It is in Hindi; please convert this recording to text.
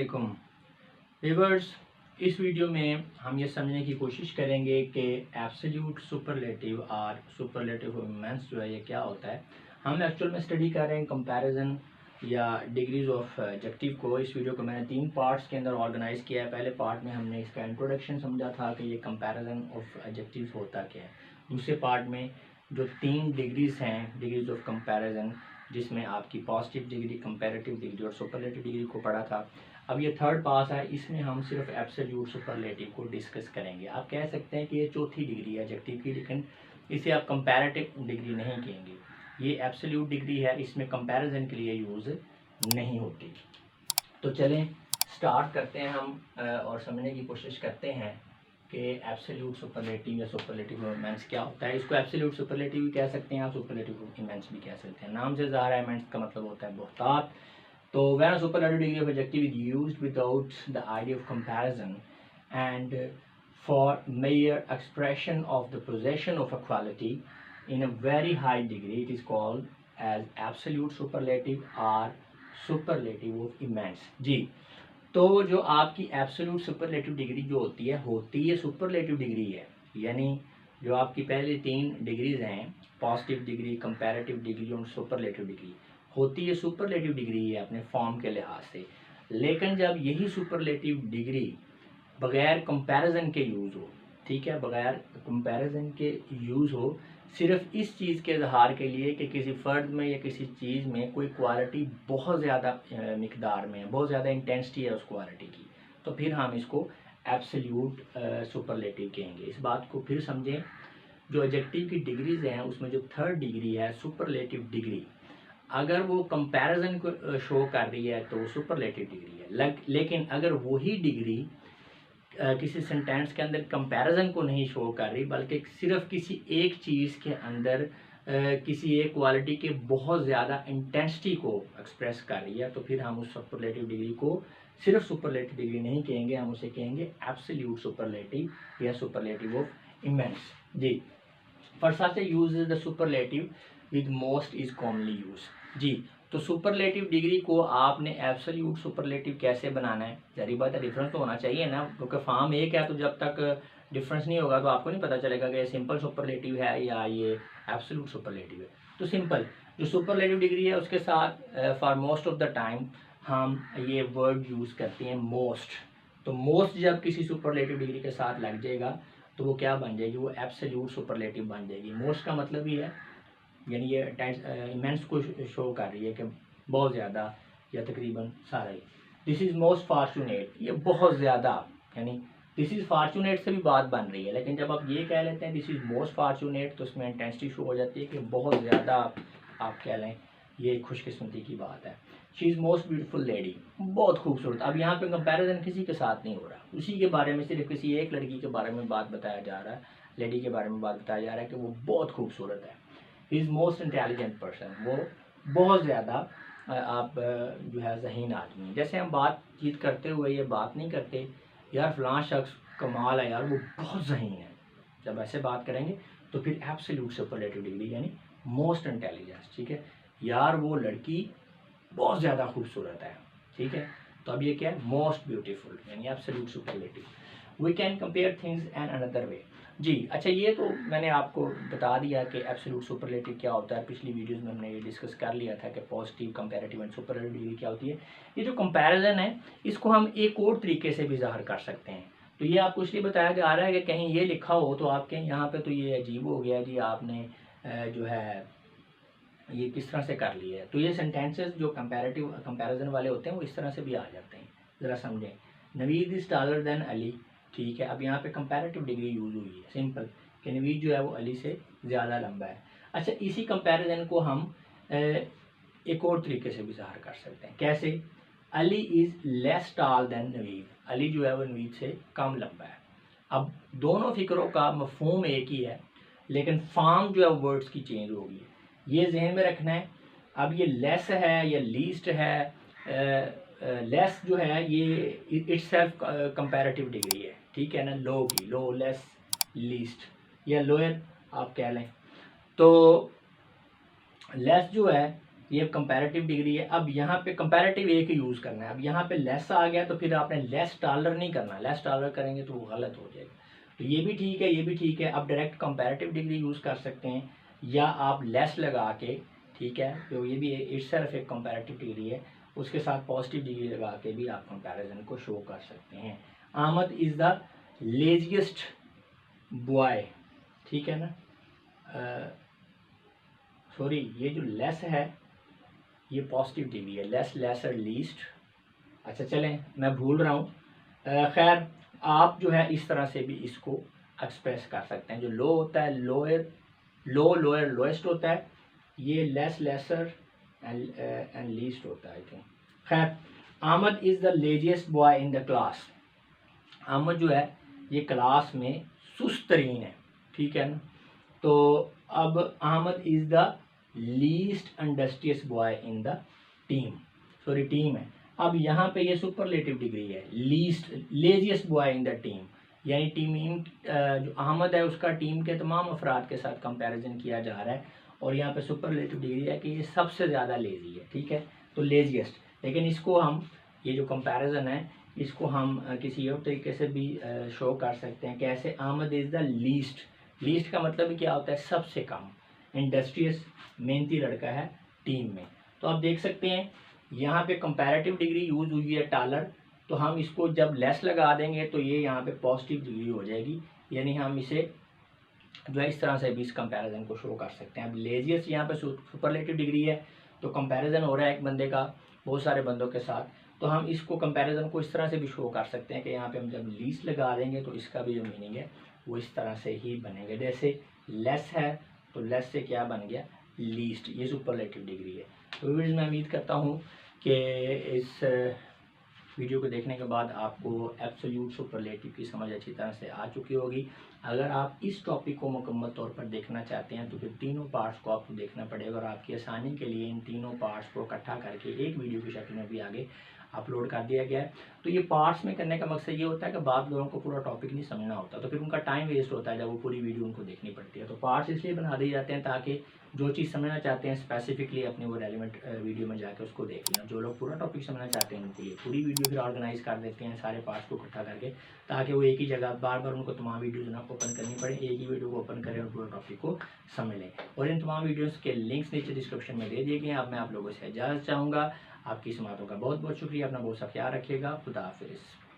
अस्सलामुअलैकुम व्यूअर्स। इस वीडियो में हम ये समझने की कोशिश करेंगे कि एब्सोल्यूट सुपरलेटिव और सुपरलेटिव इमेंस जो है ये क्या होता है। हम एक्चुअल में स्टडी कर रहे हैं कंपैरिजन या डिग्रीज ऑफ एडजेक्टिव को। इस वीडियो को मैंने 3 पार्ट्स के अंदर ऑर्गेनाइज किया है। पहले पार्ट में हमने इसका इंट्रोडक्शन समझा था कि ये कंपैरिजन ऑफ एडजेक्टिव्स होता क्या है। दूसरे पार्ट में जो 3 डिग्रीज हैं, डिग्रीज ऑफ कंपैरिजन, जिसमें आपकी पॉजिटिव डिग्री, कंपैरेटिव डिग्री और सुपरलेटिव डिग्री को पढ़ा था। अब ये थर्ड पास है, इसमें हम सिर्फ एब्सोल्यूट सुपरलेटिव को डिस्कस करेंगे। आप कह सकते हैं कि ये चौथी डिग्री है एडजेक्टिव की, लेकिन इसे आप कंपैरेटिव डिग्री नहीं कहेंगे। ये एब्सोल्यूट डिग्री है, इसमें कंपैरिजन के लिए यूज़ नहीं होती। तो चलें स्टार्ट करते हैं हम और समझने की कोशिश करते हैं कि एब्सोल्यूट सुपरलेटिव या सुपरलेटिव इमेंस क्या होता है। इसको एब्सोल्यूट सुपरलेटिव भी कह सकते हैं, आप सुपरलेटिव इमेंस भी कह सकते हैं। नाम से ज़ाहिर है इमेंस का मतलब होता है बहुतात। तो when a superlative degree of adjective is used without the idea of comparison and for mere expression of the possession of a quality in a very high degree, it is called as absolute superlative or superlative of immense। जी, तो जो आपकी एब्सोल्यूट सुपरलेटिव डिग्री जो होती है सुपरलेटिव डिग्री है। यानी जो आपकी पहली 3 डिग्रीज हैं, पॉजिटिव डिग्री, कंपैरेटिव डिग्री और सुपरलेटिव डिग्री, होती है सुपरलेटिव डिग्री है अपने फॉर्म के लिहाज से। लेकिन जब यही सुपरलेटिव डिग्री बगैर कंपैरिजन के यूज़ हो, ठीक है, बगैर कंपैरिजन के यूज़ हो, सिर्फ इस चीज़ के इजहार के लिए कि किसी फ़र्द में या किसी चीज़ में कोई क्वालिटी बहुत ज़्यादा मिकदार में है, बहुत ज़्यादा इंटेंसिटी है उस क्वालिटी की, तो फिर हम इसको एब्सोल्यूट सुपरलेटिव कहेंगे। इस बात को फिर समझें। जो एडजेक्टिव की डिग्रीज हैं उसमें जो थर्ड डिग्री है सुपरलेटिव डिग्री, अगर वो कंपैरिजन को शो कर रही है तो सुपरलेटिव डिग्री है। लेकिन अगर वही डिग्री किसी सेंटेंस के अंदर कंपैरिजन को नहीं शो कर रही, बल्कि सिर्फ किसी एक चीज़ के अंदर किसी एक क्वालिटी के बहुत ज़्यादा इंटेंसिटी को एक्सप्रेस कर रही है, तो फिर हम उस सुपरलेटिव डिग्री को सिर्फ सुपरलेटिव डिग्री नहीं कहेंगे, हम उसे कहेंगे एब्सोल्यूट सुपरलेटिव या सुपरलेटिव ऑफ इमेंस। जी, फर्स्ट से use the superlative with most is commonly use. जी, तो सुपरलेटिव डिग्री को आपने एब्सोल्यूट सुपरलेटिव कैसे बनाना है। जारी बात है, डिफरेंस तो होना चाहिए ना, क्योंकि फॉर्म एक है, तो जब तक डिफरेंस नहीं होगा तो आपको नहीं पता चलेगा कि ये सिंपल सुपरलेटिव है या ये एब्सोल्यूट सुपरलेटिव है। तो सिंपल जो सुपरलेटिव डिग्री है उसके साथ for most of the time हम ये वर्ड यूज़ करते हैं मोस्ट। तो मोस्ट जब किसी सुपरलेटिव डिग्री के साथ लग जाएगा तो वो क्या बन जाएगी, वो एब्सोल्यूट सुपरलेटिव बन जाएगी। मोस्ट का मतलब ही है, यानी ये इमेंस को शो कर रही है कि बहुत ज़्यादा या तकरीबन सारा ही। दिस इज़ मोस्ट फॉर्चुनेट, ये बहुत ज़्यादा, यानी दिस इज़ फॉर्चुनेट से भी बात बन रही है, लेकिन जब आप ये कह लेते हैं दिस इज़ मोस्ट फॉर्चुनेट तो उसमें इंटेंसिटी शो हो जाती है कि बहुत ज़्यादा आप कह लें ये खुशकिस्मती की बात है। She is most beautiful lady, बहुत खूबसूरत। अब यहाँ पे कंपैरिजन किसी के साथ नहीं हो रहा, उसी के बारे में सिर्फ किसी एक लड़की के बारे में बात बताया जा रहा है, लेडी के बारे में बात बताया जा रहा है कि वो बहुत खूबसूरत है। He is most intelligent person, वो बहुत ज़्यादा आप जो है ज़हीन आदमी है। जैसे हम बातचीत करते हुए ये बात नहीं करते यार फ़लाँ शख्स कमाल है यार, वो बहुत ज़हीन है। जब ऐसे बात करेंगे तो फिर एब्सोल्यूट सुपरलेटिव डिग्री यानी मोस्ट इंटेलिजेंस, ठीक है, यार वो लड़की बहुत ज़्यादा खूबसूरत है, ठीक है। तो अब ये क्या है, मोस्ट ब्यूटीफुल यानी absolute superlative. We can compare things and another way. जी, अच्छा, ये तो मैंने आपको बता दिया कि एब्सोल्यूट सुपरलेटिव क्या होता है। पिछली वीडियोस में हमने ये डिस्कस कर लिया था कि positive, comparative and superlative degree क्या होती है। ये जो कंपैरिजन है इसको हम एक और तरीके से भी ज़ाहिर कर सकते हैं। तो ये आपको इसलिए बताया जा रहा है कि कहीं ये लिखा हो तो आपके यहाँ पे तो ये अजीब हो गया जी, आपने जो है ये किस तरह से कर लिया है। तो ये सेंटेंसेस जो कंपैरिजन वाले होते हैं वो इस तरह से भी आ जाते हैं। ज़रा समझें, Naveed is taller than Ali, ठीक है। अब यहाँ पे कंपैरेटिव डिग्री यूज़ हुई है, सिंपल कि नवीद जो है वो अली से ज़्यादा लंबा है। अच्छा, इसी कंपैरिजन को हम एक और तरीके से भी ज़ाहिर कर सकते हैं। कैसे, अली इज़ लेस टाल देन नवीद, अली जो है वो नवीद से कम लंबा है। अब दोनों फिक्रों का मफहूम एक ही है, लेकिन फॉर्म जो है वर्ड्स की चेंज होगी, ये जहन में रखना है। अब ये लेस है या लीस्ट है, लेस जो है ये इट्स सेल्फ कंपैरेटिव डिग्री है, ठीक है ना, लो की, लो, लेस, लीस्ट या लोअर आप कह लें। तो लेस जो है ये कंपैरेटिव डिग्री है। अब यहाँ पे कंपैरेटिव एक ही यूज़ करना है। अब यहाँ पे लेस आ गया तो फिर आपने लेस डॉलर नहीं करना, लेस डॉलर करेंगे तो वो गलत हो जाएगा। तो ये भी ठीक है, ये भी ठीक है। आप डायरेक्ट कंपैरेटिव डिग्री यूज़ कर सकते हैं या आप लेस लगा के, ठीक है, तो ये भी इट्स सेल्फ एक कंपैरेटिव डिग्री है, उसके साथ पॉजिटिव डिग्री लगा के भी आप कंपैरिजन को शो कर सकते हैं। Ahmed is the laziest boy, ठीक है ना। सॉरी, ये जो लेस है ये पॉजिटिव डिग्री है, लेस, लेसर, लीस्ट। अच्छा चलें, मैं भूल रहा हूँ। खैर, आप जो है इस तरह से भी इसको एक्सप्रेस कर सकते हैं। जो लो होता है लोअर, लो लोअर लोएस्ट होता है, ये लेस लेसर एंड लीस्ट होता है आई थिंक। खैर, Ahmed is the laziest boy in the class. Ahmed जो है ये क्लास में सुस्त तरीन है, ठीक है ना। तो अब Ahmed is the least industrious boy in the team, sorry team है। अब यहाँ पे ये सुपरलेटिव डिग्री है, least laziest boy in the team, यानी टीम जो अहमद है उसका टीम के तमाम अफराद के साथ कंपैरिजन किया जा रहा है और यहाँ पे सुपरलेटिव डिग्री है कि ये सबसे ज़्यादा लेजी है, ठीक है, तो लेजिएस्ट। लेकिन इसको हम, ये जो कंपैरिजन है इसको हम किसी और तरीके से भी शो कर सकते हैं। कैसे? Ahmed is the least, least का मतलब क्या होता है? सबसे कम, इंडस्ट्रियस मेहनती लड़का है टीम में। तो आप देख सकते हैं यहाँ पे कंपैरेटिव डिग्री यूज़ हुई है टालर, तो हम इसको जब लेस लगा देंगे तो ये यहाँ पे पॉजिटिव डिग्री हो जाएगी, यानी हम इसे जो है इस तरह से भी इस कंपैरिजन को शो कर सकते हैं। अब लेजियस यहाँ पे सुपरलेटिव डिग्री है, तो कंपैरिजन हो रहा है एक बंदे का बहुत सारे बंदों के साथ, तो हम इसको कंपैरिजन को इस तरह से भी शो कर सकते हैं कि यहाँ पे हम जब लीस्ट लगा देंगे तो इसका भी जो मीनिंग है वो इस तरह से ही बनेंगे। जैसे लेस है तो लेस से क्या बन गया? लीस्ट, ये सुपरलेटिव डिग्री है। तो व्यूअर्स, मैं उम्मीद करता हूँ कि इस वीडियो को देखने के बाद आपको एब्सोल्यूट सुपरलेटिव की समझ अच्छी तरह से आ चुकी होगी। अगर आप इस टॉपिक को मुकम्मल तौर पर देखना चाहते हैं तो फिर तीनों पार्ट्स को आपको देखना पड़ेगा और आपकी आसानी के लिए इन तीनों पार्ट्स को इकट्ठा करके एक वीडियो की शक्ल में भी आगे अपलोड कर दिया गया है। तो ये पार्ट्स में करने का मकसद ये होता है कि बाद लोगों को पूरा टॉपिक नहीं समझना होता, तो फिर उनका टाइम वेस्ट होता है जब वो पूरी वीडियो उनको देखनी पड़ती है। तो पार्ट्स इसलिए बना दिए जाते हैं ताकि जो चीज़ समझना चाहते हैं स्पेसिफिकली अपने वो रेलिवेंट वीडियो में जाकर उसको देख लेना। जो लोग पूरा टॉपिक समझना चाहते हैं उनके लिए पूरी वीडियो फिर ऑर्गेनाइज कर देते हैं सारे पार्ट्स को इकट्ठा करके, ताकि वो एक ही जगह बार बार उनको तमाम वीडियो जो ना ओपन करनी पड़े, एक ही वीडियो को ओपन करें और पूरा टॉपिक को समझ लें। और इन तमाम वीडियोज़ के लिंक्स नीचे डिस्क्रिप्शन में दे दिए गए हैं। अब मैं आप लोगों से इजाज़त चाहूँगा। आपकी समातों का बहुत बहुत शुक्रिया। अपना बहुत सा ख्याल रखिएगा। खुदा हाफिज़।